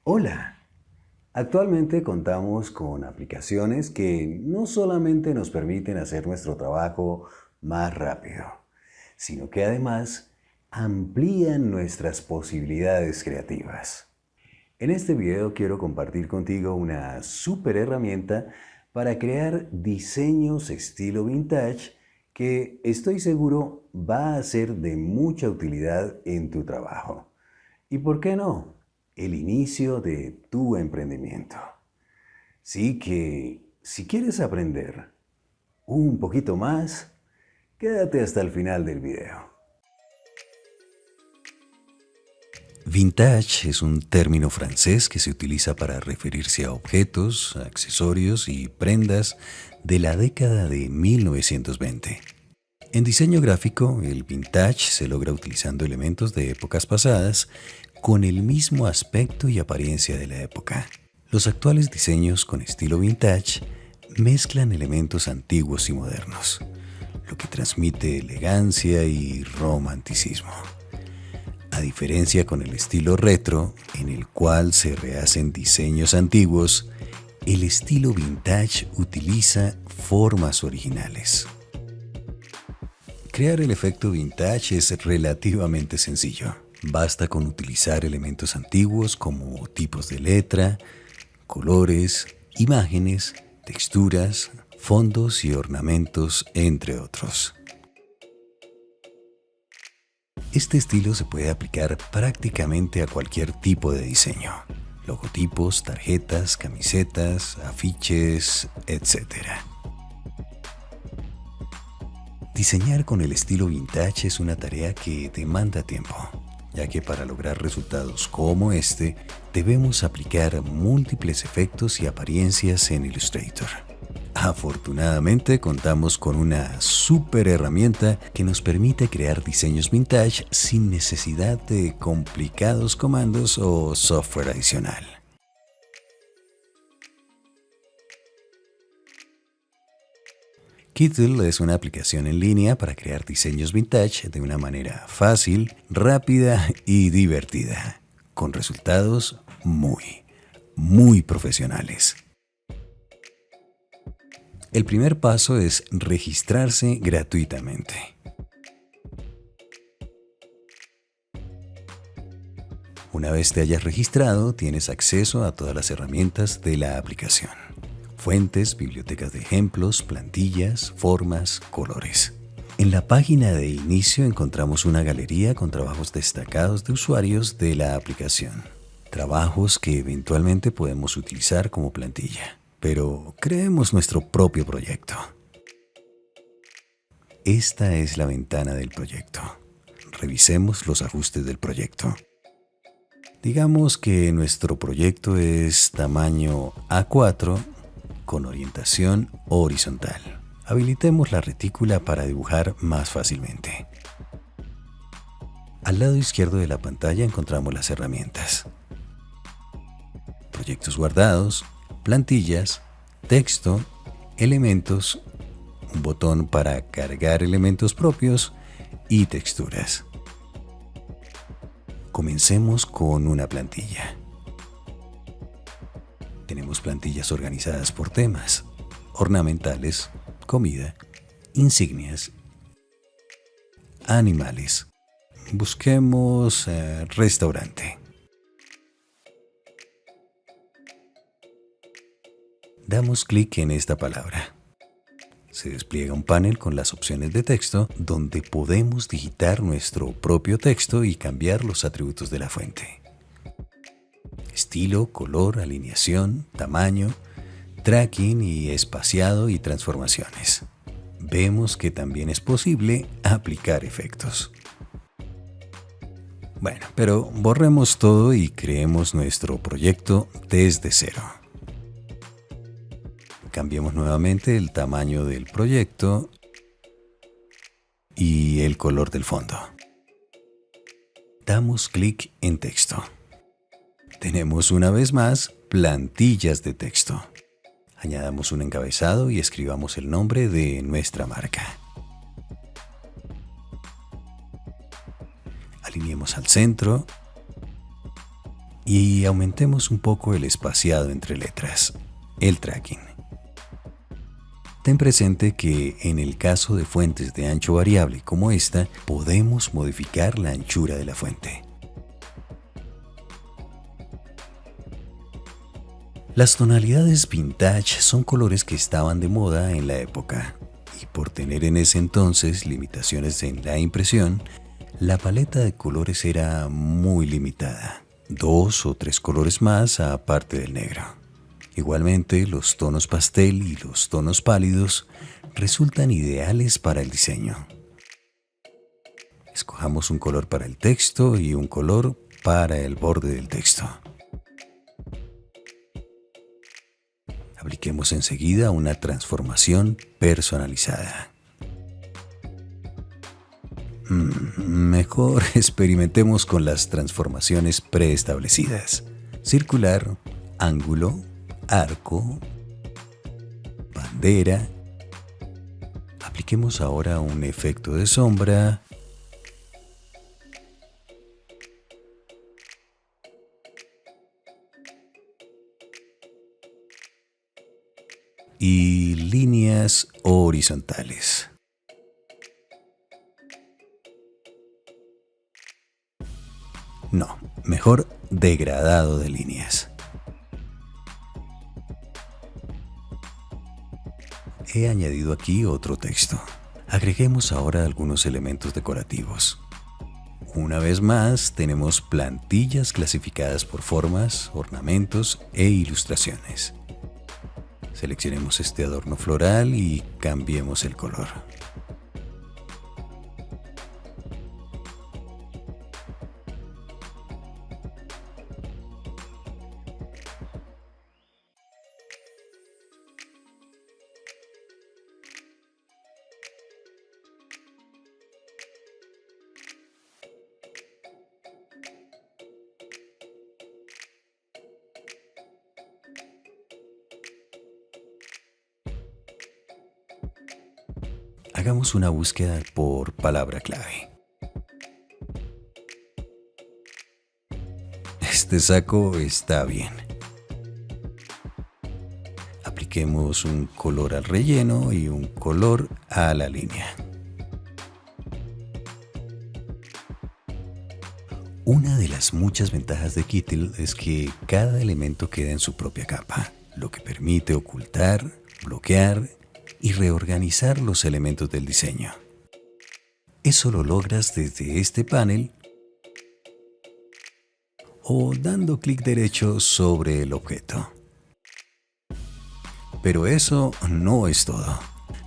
Hola, actualmente contamos con aplicaciones que no solamente nos permiten hacer nuestro trabajo más rápido, sino que además amplían nuestras posibilidades creativas. En este video quiero compartir contigo una super herramienta para crear diseños estilo vintage que estoy seguro va a ser de mucha utilidad en tu trabajo. ¿Y por qué no? El inicio de tu emprendimiento. Sí que si quieres aprender un poquito más, quédate hasta el final del video. Vintage es un término francés que se utiliza para referirse a objetos, accesorios y prendas de la década de 1920. En diseño gráfico, el vintage se logra utilizando elementos de épocas pasadas con el mismo aspecto y apariencia de la época. Los actuales diseños con estilo vintage mezclan elementos antiguos y modernos, lo que transmite elegancia y romanticismo. A diferencia con el estilo retro, en el cual se rehacen diseños antiguos, el estilo vintage utiliza formas originales. Crear el efecto vintage es relativamente sencillo. Basta con utilizar elementos antiguos como tipos de letra, colores, imágenes, texturas, fondos y ornamentos, entre otros. Este estilo se puede aplicar prácticamente a cualquier tipo de diseño. Logotipos, tarjetas, camisetas, afiches, etc. Diseñar con el estilo vintage es una tarea que demanda tiempo, ya que para lograr resultados como este, debemos aplicar múltiples efectos y apariencias en Illustrator. Afortunadamente contamos con una super herramienta que nos permite crear diseños vintage sin necesidad de complicados comandos o software adicional. Kittl es una aplicación en línea para crear diseños vintage de una manera fácil, rápida y divertida, con resultados muy profesionales. El primer paso es registrarse gratuitamente. Una vez te hayas registrado, tienes acceso a todas las herramientas de la aplicación. Fuentes, bibliotecas de ejemplos, plantillas, formas, colores. En la página de inicio encontramos una galería con trabajos destacados de usuarios de la aplicación. Trabajos que eventualmente podemos utilizar como plantilla, pero creemos nuestro propio proyecto. Esta es la ventana del proyecto. Revisemos los ajustes del proyecto. Digamos que nuestro proyecto es tamaño A4 con orientación horizontal. Habilitemos la retícula para dibujar más fácilmente. Al lado izquierdo de la pantalla encontramos las herramientas. Proyectos guardados, plantillas, texto, elementos, un botón para cargar elementos propios y texturas. Comencemos con una plantilla. Tenemos plantillas organizadas por temas, ornamentales, comida, insignias, animales. Busquemos restaurante. Damos clic en esta palabra. Se despliega un panel con las opciones de texto donde podemos digitar nuestro propio texto y cambiar los atributos de la fuente. Estilo, color, alineación, tamaño, tracking y espaciado y transformaciones. Vemos que también es posible aplicar efectos. Bueno, pero borremos todo y creemos nuestro proyecto desde cero. Cambiemos nuevamente el tamaño del proyecto y el color del fondo. Damos clic en texto. Tenemos una vez más plantillas de texto. Añadamos un encabezado y escribamos el nombre de nuestra marca. Alineemos al centro y aumentemos un poco el espaciado entre letras, el tracking. Ten presente que en el caso de fuentes de ancho variable como esta, podemos modificar la anchura de la fuente. Las tonalidades vintage son colores que estaban de moda en la época, y por tener en ese entonces limitaciones en la impresión, la paleta de colores era muy limitada, 2 o 3 colores más aparte del negro. Igualmente, los tonos pastel y los tonos pálidos resultan ideales para el diseño. Escojamos un color para el texto y un color para el borde del texto. Apliquemos enseguida una transformación personalizada. Mejor experimentemos con las transformaciones preestablecidas. Circular, ángulo, arco, bandera. Apliquemos ahora un efecto de sombra. Y líneas horizontales. No, mejor degradado de líneas. He añadido aquí otro texto. Agreguemos ahora algunos elementos decorativos. Una vez más, tenemos plantillas clasificadas por formas, ornamentos e ilustraciones. Seleccionemos este adorno floral y cambiemos el color. Hagamos una búsqueda por palabra clave. Este saco está bien. Apliquemos un color al relleno y un color a la línea. Una de las muchas ventajas de Kittle es que cada elemento queda en su propia capa, lo que permite ocultar, bloquear y reorganizar los elementos del diseño. Eso lo logras desde este panel o dando clic derecho sobre el objeto. Pero eso no es todo.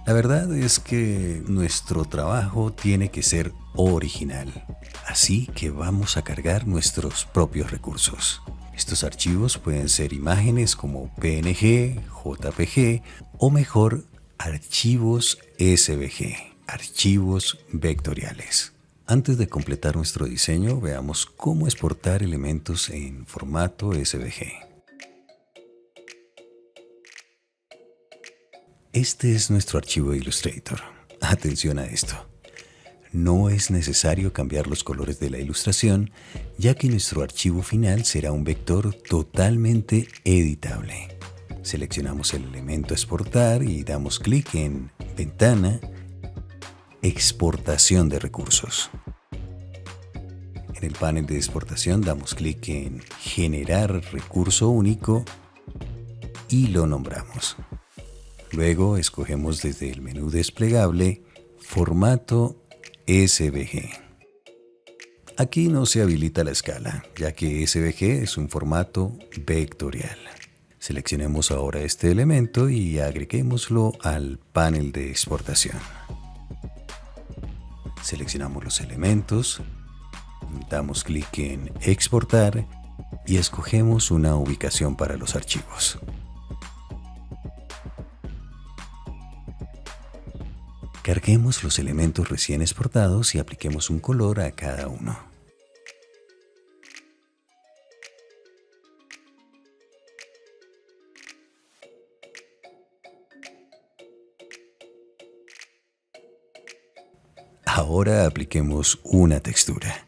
La verdad es que nuestro trabajo tiene que ser original, así que vamos a cargar nuestros propios recursos. Estos archivos pueden ser imágenes como PNG, JPG o mejor, archivos SVG, archivos vectoriales. Antes de completar nuestro diseño, veamos cómo exportar elementos en formato SVG. Este es nuestro archivo de Illustrator. Atención a esto. No es necesario cambiar los colores de la ilustración, ya que nuestro archivo final será un vector totalmente editable. Seleccionamos el elemento a exportar y damos clic en Ventana, Exportación de recursos. En el panel de exportación damos clic en Generar recurso único y lo nombramos. Luego escogemos desde el menú desplegable Formato SVG. Aquí no se habilita la escala, ya que SVG es un formato vectorial. Seleccionemos ahora este elemento y agreguémoslo al panel de exportación. Seleccionamos los elementos, damos clic en Exportar y escogemos una ubicación para los archivos. Carguemos los elementos recién exportados y apliquemos un color a cada uno. Ahora apliquemos una textura.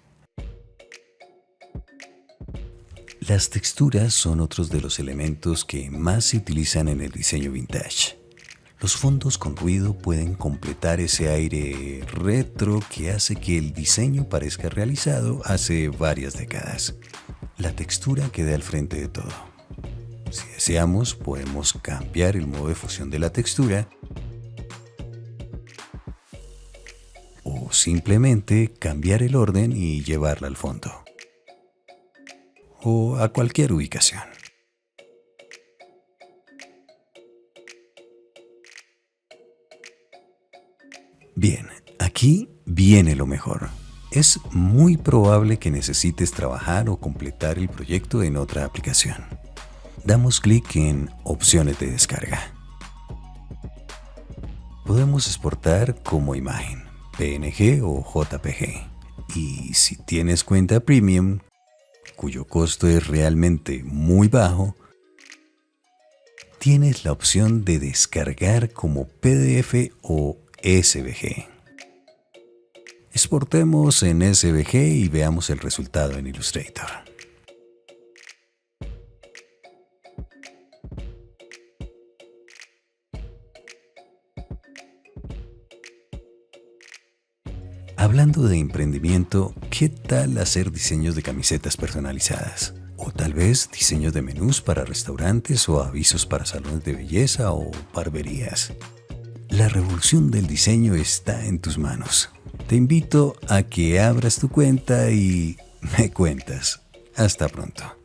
Las texturas son otros de los elementos que más se utilizan en el diseño vintage. Los fondos con ruido pueden completar ese aire retro que hace que el diseño parezca realizado hace varias décadas. La textura queda al frente de todo. Si deseamos, podemos cambiar el modo de fusión de la textura o simplemente cambiar el orden y llevarla al fondo o a cualquier ubicación. Bien, aquí viene lo mejor. Es muy probable que necesites trabajar o completar el proyecto en otra aplicación. Damos clic en Opciones de descarga. Podemos exportar como imagen, PNG o JPG. Y si tienes cuenta Premium, cuyo costo es realmente muy bajo, tienes la opción de descargar como PDF o SVG. Exportemos en SVG y veamos el resultado en Illustrator. Hablando de emprendimiento, ¿qué tal hacer diseños de camisetas personalizadas? O tal vez diseños de menús para restaurantes o avisos para salones de belleza o barberías. La revolución del diseño está en tus manos. Te invito a que abras tu cuenta y me cuentas. Hasta pronto.